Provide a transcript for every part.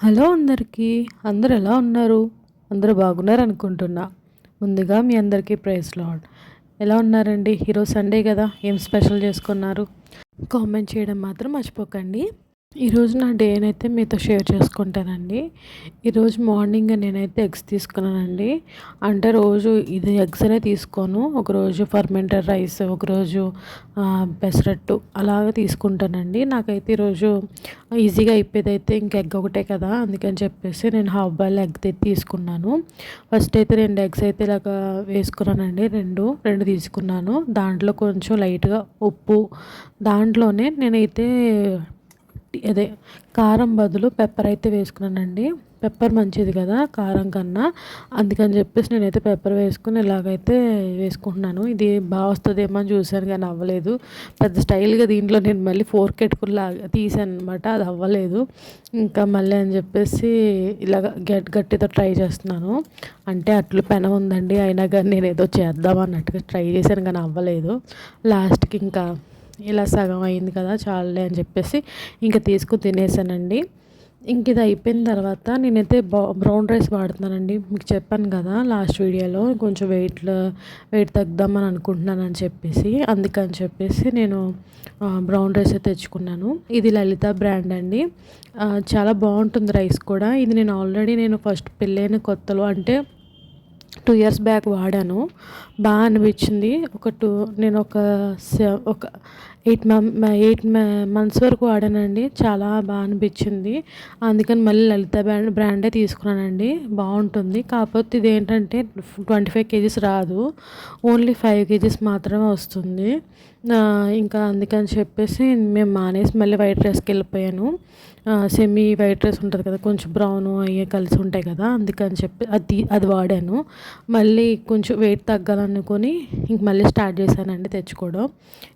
Hello అందరికీ. అందరూ ఎలా ఉన్నారు? అందరూ బాగున్నారనుకుంటున్నా. ముందుగా మీ అందరికీ ప్రైజ్ లార్డ్. ఎలా ఉన్నారండి? ఈరోజు సండే కదా, ఏం స్పెషల్ చేసుకున్నారు? కామెంట్ చేయడం మాత్రం మర్చిపోకండి. ఈరోజు నా డేనైతే మీతో షేర్ చేసుకుంటానండి. ఈరోజు మార్నింగ్ నేనైతే ఎగ్స్ తీసుకున్నానండి. అంటే రోజు ఇది ఎగ్స్ అనే తీసుకోను. ఒకరోజు ఫర్మెంటెడ్ రైస్, ఒకరోజు పెసరట్టు అలాగ తీసుకుంటానండి. నాకైతే ఈరోజు ఈజీగా అయిపోయేదైతే ఇంక ఎగ్ ఒకటే కదా, అందుకని చెప్పేసి నేను హాఫ్ బాయిల్ ఎగ్ తీసుకున్నాను. ఫస్ట్ అయితే 2 ఎగ్స్ అయితే ఇలాగ వేసుకున్నానండి. రెండు తీసుకున్నాను. దాంట్లో కొంచెం లైట్గా ఉప్పు, దాంట్లోనే నేనైతే అదే కారం బదులు పెప్పర్ అయితే వేసుకున్నానండి. పెప్పర్ మంచిది కదా కారం కన్నా, అందుకని చెప్పేసి నేనైతే పెప్పర్ వేసుకుని ఇలాగైతే వేసుకుంటున్నాను. ఇది బాగా వస్తుందేమో అని చూశాను కానీ అవ్వలేదు. పెద్ద స్టైల్గా దీంట్లో నేను మళ్ళీ ఫోర్క్ ఎట్టుకుని తీసాను అనమాట, అది అవ్వలేదు. ఇంకా మళ్ళీ అని చెప్పేసి ఇలాగ గట్టితో ట్రై చేస్తున్నాను. అంటే అట్లు పెనం ఉందండి, అయినా కానీ నేను ఏదో చేద్దాం అన్నట్టుగా ట్రై చేశాను కానీ అవ్వలేదు. లాస్ట్కి ఇంకా ఇలా సగం అయింది కదా, చాలులే అని చెప్పేసి ఇంకా తీసుకుని తినేసానండి. ఇంక ఇది అయిపోయిన తర్వాత నేనైతే బ్రౌన్ రైస్ వాడుతున్నానండి. మీకు చెప్పాను కదా లాస్ట్ వీడియోలో, కొంచెం వెయిట్ తగ్గుదామని అనుకుంటున్నాను అని చెప్పేసి, అందుకని చెప్పేసి నేను బ్రౌన్ రైస్ తెచ్చుకున్నాను. ఇది లలిత బ్రాండ్ అండి. చాలా బాగుంటుంది రైస్ కూడా. ఇది నేను ఆల్రెడీ ఫస్ట్ పెళ్ళైన కొత్తలో అంటే 2 ఇయర్స్ బ్యాక్ వాడాను. బాగా అనిపించింది. నేను ఒక 8 మంత్స్ వరకు వాడానండి. చాలా బాగా అనిపించింది. అందుకని మళ్ళీ లలిత బ్రాండే తీసుకున్నానండి. బాగుంటుంది. కాకపోతే ఇది ఏంటంటే 25 కేజీస్ రాదు, ఓన్లీ 5 కేజీస్ మాత్రమే వస్తుంది. ఇంకా అందుకని చెప్పేసి మేము మానేసి మళ్ళీ వైట్ రైస్కి వెళ్ళిపోయాను. సెమీ వైట్ రైస్ ఉంటుంది కదా, కొంచెం బ్రౌన్ అయ్యే కలిసి ఉంటాయి కదా, అందుకని చెప్పి అది వాడాను. మళ్ళీ కొంచెం వెయిట్ తగ్గాలనుకొని ఇంక మళ్ళీ స్టార్ట్ చేశానండి తెచ్చుకోవడం.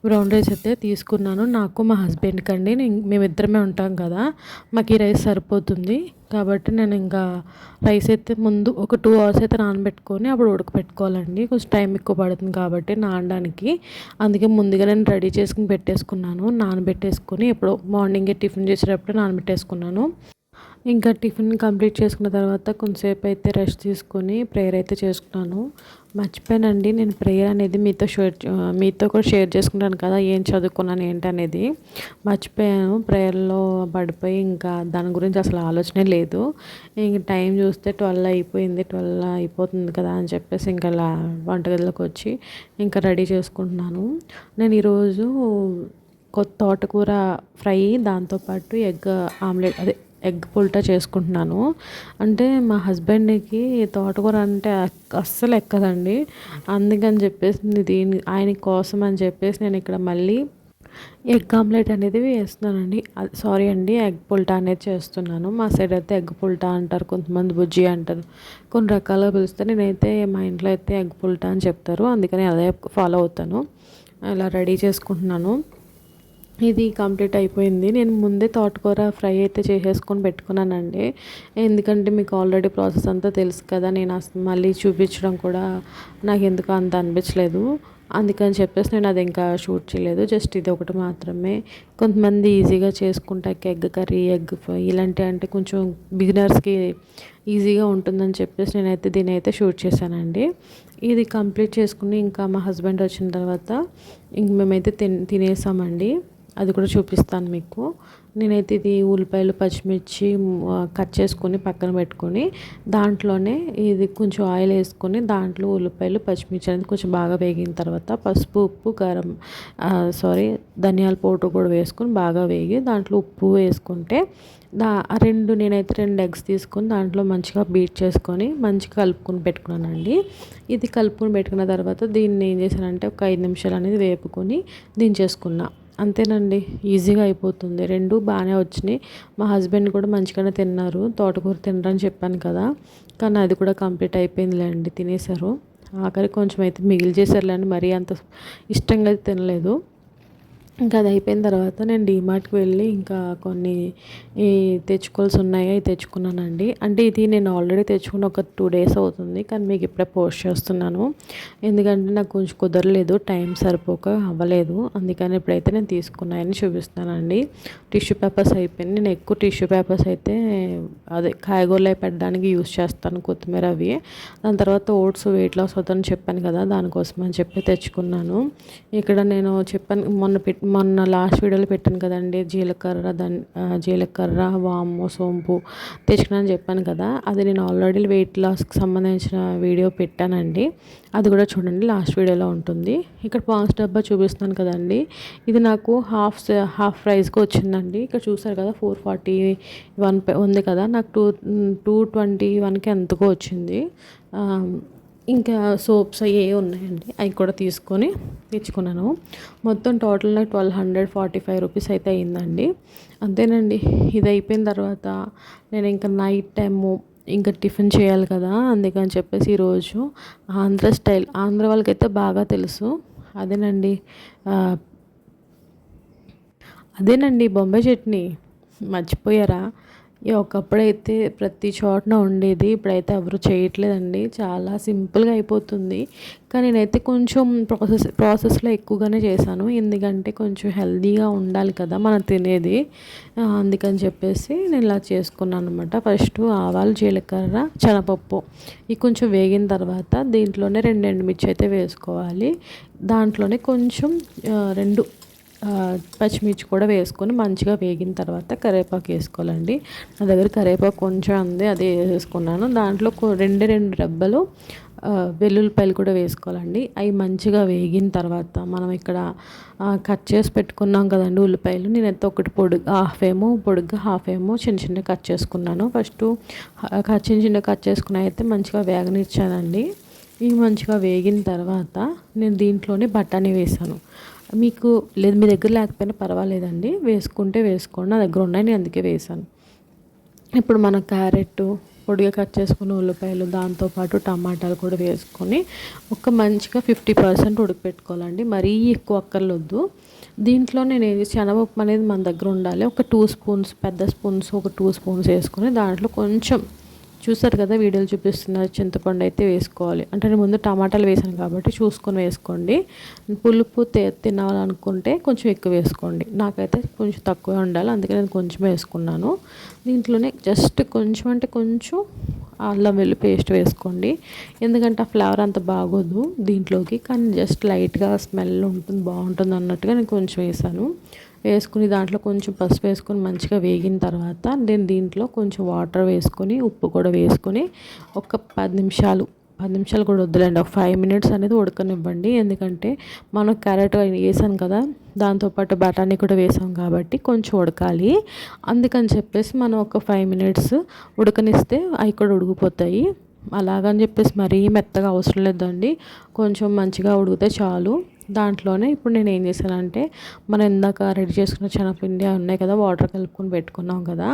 బ్రౌన్ రైస్ అయితే తీసుకున్నాను. నాకు మా హస్బెండ్కి అండి, మేమిద్దరమే ఉంటాం కదా, మాకు ఈ రైస్ సరిపోతుంది. కాబట్టి నేను ఇంకా రైస్ అయితే ముందు ఒక 2 అవర్స్ అయితే నానబెట్టుకొని అప్పుడు ఉడకపెట్టుకోవాలండి. కొంచెం టైం ఎక్కువ పడుతుంది కాబట్టి నానడానికి. అందుకే ముందుగా నేను రెడీ చేసుకుని పెట్టేసుకున్నాను. నానబెట్టేసుకొని ఎప్పుడో మార్నింగే టిఫిన్ చేసేటప్పుడు నానబెట్టేసుకున్నాను. ఇంకా టిఫిన్ కంప్లీట్ చేసుకున్న తర్వాత కొంతసేపు అయితే రెస్ట్ తీసుకొని ప్రేయర్ అయితే చేసుకున్నాను. మర్చిపోయానండి, నేను ప్రేయర్ అనేది మీతో కూడా షేర్ చేసుకుంటాను కదా, ఏం చదువుకున్నాను ఏంటనేది మర్చిపోయాను. ప్రేయర్లో పడిపోయి ఇంకా దాని గురించి అసలు ఆలోచనే లేదు. ఇంక టైం చూస్తే 12 అయిపోయింది. 12 అయిపోతుంది కదా అని చెప్పేసి ఇంకా వంటగదిలోకి వచ్చి ఇంకా రెడీ చేసుకుంటున్నాను. నేను ఈరోజు తోటకూర ఫ్రై, దాంతోపాటు ఎగ్ ఆమ్లెట్, ఎగ్ పుల్టా చేసుకుంటున్నాను. అంటే మా హస్బెండ్కి తోటకూర అంటే అస్సలు ఎక్కదండి. అందుకని చెప్పేసి ఆయన కోసం అని చెప్పేసి నేను ఇక్కడ మళ్ళీ ఎగ్ ఆమ్లెట్ అనేది వేస్తున్నానండి. సారీ అండి, ఎగ్ పుల్టా అనేది చేస్తున్నాను. మా సైడ్ అయితే ఎగ్ పుల్టా అంటారు, కొంతమంది బుజ్జి అంటారు, కొన్ని రకాలుగా పిలుస్తారు. నేనైతే మా ఇంట్లో అయితే ఎగ్ పుల్టా అని చెప్తారు, అందుకని అదే ఫాలో అవుతాను. ఇలా రెడీ చేసుకుంటున్నాను. ఇది కంప్లీట్ అయిపోయింది. నేను ముందే తోటకూర ఫ్రై అయితే చేసేసుకొని పెట్టుకున్నానండి. ఎందుకంటే మీకు ఆల్రెడీ ప్రాసెస్ అంతా తెలుసు కదా, నేను అసలు మళ్ళీ చూపించడం కూడా నాకు ఎందుకు అంత అనిపించలేదు. అందుకని చెప్పేసి నేను అది ఇంకా షూట్ చేయలేదు. జస్ట్ ఇది ఒకటి మాత్రమే. కొంతమంది ఈజీగా చేసుకుంటాక ఎగ్ కర్రీ, ఎగ్ ఫ్రై ఇలాంటివి అంటే కొంచెం బిగినర్స్కి ఈజీగా ఉంటుందని చెప్పేసి నేనైతే దీని అయితే షూట్ చేశానండి. ఇది కంప్లీట్ చేసుకుని ఇంకా మా హస్బెండ్ వచ్చిన తర్వాత ఇంక మేమైతే తినేసామండి. అది కూడా చూపిస్తాను మీకు. నేనైతే ఇది ఉల్లిపాయలు, పచ్చిమిర్చి కట్ చేసుకొని పక్కన పెట్టుకొని దాంట్లోనే ఇది కొంచెం ఆయిల్ వేసుకొని దాంట్లో ఉల్లిపాయలు, పచ్చిమిర్చి అనేది కొంచెం బాగా వేగిన తర్వాత పసుపు, ఉప్పు, ధనియాల పౌడర్ కూడా వేసుకొని బాగా వేగి దాంట్లో ఉప్పు వేసుకుంటే నేనైతే 2 ఎగ్స్ తీసుకొని దాంట్లో మంచిగా బీట్ చేసుకొని మంచిగా కలుపుకొని పెట్టుకున్నానండి. ఇది కలుపుకొని పెట్టుకున్న తర్వాత దీన్ని ఏం చేశానంటే ఒక 5 నిమిషాలు అనేది వేపుకొని దించేసుకున్నా. అంతేనండి, ఈజీగా అయిపోతుంది. 2 బాగానే వచ్చినాయి. మా హస్బెండ్ కూడా మంచిగానే తిన్నారు. తోటకూర తినరని చెప్పాను కదా, కానీ అది కూడా కంప్లీట్ అయిపోయిందిలేండి, తినేశారు. ఆఖరికి కొంచెం అయితే మిగిలి చేశారులేండి, మరీ అంత ఇష్టంగా అయితే తినలేదు. ఇంకా అది అయిపోయిన తర్వాత నేను డీమార్ట్కి వెళ్ళి ఇంకా కొన్ని ఈ తెచ్చుకోవాల్సి ఉన్నాయి, అవి తెచ్చుకున్నానండి. అంటే ఇది నేను ఆల్రెడీ తెచ్చుకుని ఒక 2 డేస్ అవుతుంది, కానీ మీకు ఇప్పుడే పోస్ట్ చేస్తున్నాను. ఎందుకంటే నాకు కొంచెం కుదరలేదు, టైం సరిపోక అవ్వలేదు. అందుకని ఇప్పుడైతే నేను తీసుకున్నాయని చూపిస్తానండి. టిష్యూ పేపర్స్ అయిపోయింది. నేను ఎక్కువ టిష్యూ పేపర్స్ అయితే అదే కాయగూరలు అవి పెట్టడానికి యూస్ చేస్తాను, కొత్తిమీర అవి. దాని తర్వాత ఓట్స్ వెయిట్ లాస్ అవుతుందని చెప్పాను కదా, దానికోసం అని చెప్పి తెచ్చుకున్నాను. ఇక్కడ నేను చెప్పాను మొన్న లాస్ట్ వీడియోలో పెట్టాను కదండి, జీలకర్ర వాము సోంపు తెచ్చుకున్నాను చెప్పాను కదా, అది నేను ఆల్రెడీ వెయిట్ లాస్కి సంబంధించిన వీడియో పెట్టానండి. అది కూడా చూడండి, లాస్ట్ వీడియోలో ఉంటుంది. ఇక్కడ పాన్స్ డబ్బా చూపిస్తున్నాను కదండి, ఇది నాకు హాఫ్ ప్రైస్కి వచ్చిందండి. ఇక్కడ చూసారు కదా 441 ఉంది కదా, నాకు 221కి ఎంతకో వచ్చింది. ఇంకా సోప్స్ అవి ఉన్నాయండి, అవి కూడా తెచ్చుకున్నాను. మొత్తం టోటల్ నాకు 1245 రూపీస్ అయితే అయిందండి. అంతేనండి. ఇది అయిపోయిన తర్వాత నేను ఇంకా నైట్ టైము ఇంకా టిఫిన్ చేయాలి కదా, అందుకని చెప్పేసి ఈరోజు ఆంధ్ర వాళ్ళకైతే బాగా తెలుసు. అదేనండి బొంబాయి చట్నీ. మర్చిపోయారా? ఒకప్పుడైతే ప్రతి చోటన ఉండేది, ఇప్పుడైతే ఎవరు చేయట్లేదండి. చాలా సింపుల్గా అయిపోతుంది. కానీ నేనైతే కొంచెం ప్రాసెస్లో ఎక్కువగానే చేశాను, ఎందుకంటే కొంచెం హెల్తీగా ఉండాలి కదా మనం తినేది. అందుకని చెప్పేసి నేను ఇలా చేసుకున్నాను అనమాట. ఫస్ట్ ఆవాలు, జీలకర్ర, శనగపప్పు ఇవి కొంచెం వేగిన తర్వాత దీంట్లోనే 2 ఎండుమిర్చి అయితే వేసుకోవాలి. దాంట్లోనే కొంచెం 2 పచ్చిమిర్చి కూడా వేసుకొని మంచిగా వేగిన తర్వాత కరివేపాకు వేసుకోవాలండి. నా దగ్గర కరివేపాకు కొంచెం ఉంది, అది వేసుకున్నాను. దాంట్లో 2 రెబ్బలు వెల్లుల్లిపాయలు కూడా వేసుకోవాలండి. అవి మంచిగా వేగిన తర్వాత మనం ఇక్కడ కట్ చేసి పెట్టుకున్నాం కదండి ఉల్లిపాయలు, నేనైతే ఒకటి హాఫ్ ఏమో పొడుగ్గా, హాఫ్ ఏమో చిన్న చిన్న కట్ చేసుకున్నాను. ఫస్ట్ చిన్న కట్ చేసుకున్న అయితే మంచిగా వేగనిచ్చానండి. ఇవి మంచిగా వేగిన తర్వాత నేను దీంట్లోనే బఠానీ వేసాను. మీకు లేదు, మీ దగ్గర లేకపోయినా పర్వాలేదండి, వేసుకోండి. నా దగ్గర ఉన్నాయి, నేను అందుకే వేసాను. ఇప్పుడు మన క్యారెట్ పొడిగా కట్ చేసుకున్న ఉల్లిపాయలు, దాంతోపాటు టమాటాలు కూడా వేసుకొని మంచిగా 50% ఉడకపెట్టుకోవాలండి. మరీ ఎక్కువ అక్కర్లొద్దు. దీంట్లో నేను శనగపప్పు అనేది మన దగ్గర ఉండాలి. ఒక 2 స్పూన్స్, పెద్ద స్పూన్స్ ఒక 2 స్పూన్స్ వేసుకొని దాంట్లో కొంచెం చూసారు కదా వీడియోలు చూపిస్తున్నారు, చింతపండు అయితే వేసుకోవాలి. అంటే నేను ముందు టమాటాలు వేసాను కాబట్టి చూసుకొని వేసుకోండి. పులుపు తినాలనుకుంటే కొంచెం ఎక్కువ వేసుకోండి. నాకైతే కొంచెం తక్కువే ఉండాలి, అందుకే నేను కొంచెం వేసుకున్నాను. దీంట్లోనే జస్ట్ కొంచెం అంటే కొంచెం అల్లం వెల్లుల్లి పేస్ట్ వేసుకోండి, ఎందుకంటే ఆ ఫ్లేవర్ అంత బాగోదు దీంట్లోకి, కానీ జస్ట్ లైట్గా స్మెల్ ఉంటుంది, బాగుంటుంది అన్నట్టుగా నేను కొంచెం వేసుకుని దాంట్లో కొంచెం పసుపు వేసుకొని మంచిగా వేగిన తర్వాత నేను దీంట్లో కొంచెం వాటర్ వేసుకొని ఉప్పు కూడా వేసుకొని ఒక 10 నిమిషాలు కూడా వద్దులేండి, ఒక 5 మినిట్స్ అనేది ఉడకనివ్వండి. ఎందుకంటే మనం క్యారెట్ వేసాం కదా, దాంతోపాటు బఠానీ కూడా వేసాం కాబట్టి కొంచెం ఉడకాలి. అందుకని చెప్పేసి మనం ఒక 5 మినిట్స్ ఉడకనిస్తే అవి కూడా ఉడికిపోతాయి. అలాగని చెప్పేసి మరీ మెత్తగా అవసరం లేదండి, కొంచెం మంచిగా ఉడికితే చాలు. దాంట్లోనే ఇప్పుడు నేను ఏం చేశానంటే, మనం ఇందాక రెడీ చేసుకున్న శనగపిండి ఉన్నాయి కదా, వాటర్ కలుపుకొని పెట్టుకున్నాం కదా,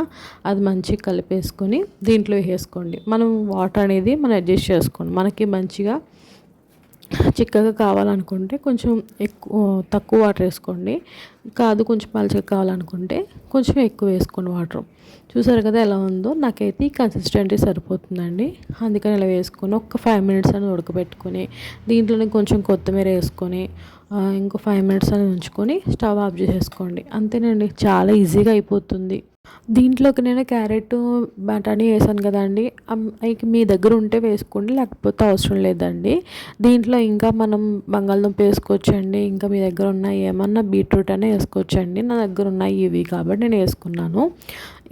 అది మంచిగా కలిపేసుకొని దీంట్లో వేసుకోండి. మనం వాటర్ అనేది మనం అడ్జస్ట్ చేసుకోండి. మనకి మంచిగా చిక్కగా కావాలనుకుంటే కొంచెం తక్కువ వాటర్ వేసుకోండి, కాదు కొంచెం పలుచగా కావాలనుకుంటే కొంచెం ఎక్కువ వేసుకోండి వాటర్. చూసారు కదా ఎలా ఉందో, నాకైతే ఈ కన్సిస్టెన్సీ సరిపోతుందండి. అందుకని ఇలా వేసుకొని ఒక 5 మినిట్స్ అని ఉడకబెట్టుకొని దీంట్లోనే కొంచెం కొత్తిమీర వేసుకొని ఇంకో 5 మినిట్స్ అని ఉంచుకొని స్టవ్ ఆఫ్ చేసేసుకోండి. అంతేనండి, చాలా ఈజీగా అయిపోతుంది. దీంట్లోకి నేను క్యారెట్ బఠానీ వేసాను కదండి, అవి మీ దగ్గర ఉంటే వేసుకోండి, లేకపోతే అవసరం లేదండి. దీంట్లో ఇంకా మనం బంగాళదుంప వేసుకోవచ్చండి, ఇంకా మీ దగ్గర ఉన్న ఏమన్నా బీట్రూట్ అనే వేసుకోవచ్చండి. నా దగ్గర ఉన్నాయి ఇవి కాబట్టి నేను వేసుకున్నాను.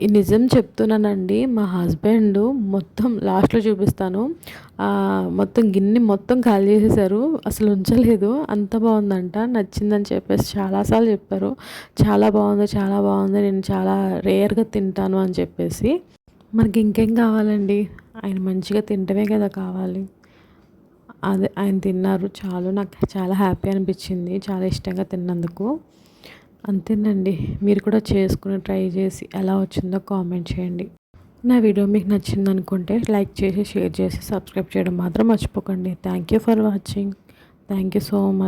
ఈ నిజం చెప్తున్నానండి, మా హస్బెండ్ మొత్తం లాస్ట్లో చూపిస్తాను, మొత్తం గిన్నె మొత్తం ఖాళీ చేసేసారు, అసలు ఉంచలేదు. అంత బాగుందంట, నచ్చిందని చెప్పేసి చాలాసార్లు చెప్పారు, చాలా బాగుంది, నేను చాలా రేర్గా తింటాను అని చెప్పేసి. మనకి ఇంకేం కావాలండి, ఆయన మంచిగా తింటమే కదా కావాలి. అదే ఆయన తిన్నారు చాలు, నాకు చాలా హ్యాపీ అనిపించింది, చాలా ఇష్టంగా తిన్నందుకు. అంతేనండి, మీరు కూడా చేసుకుని ట్రై చేసి ఎలా వచ్చిందో కామెంట్ చేయండి. నా వీడియో మీకు నచ్చింది అనుకుంటే లైక్ చేసి, షేర్ చేసి, సబ్స్క్రైబ్ చేయడం మాత్రం మర్చిపోకండి. Thank you for watching. Thank you so much.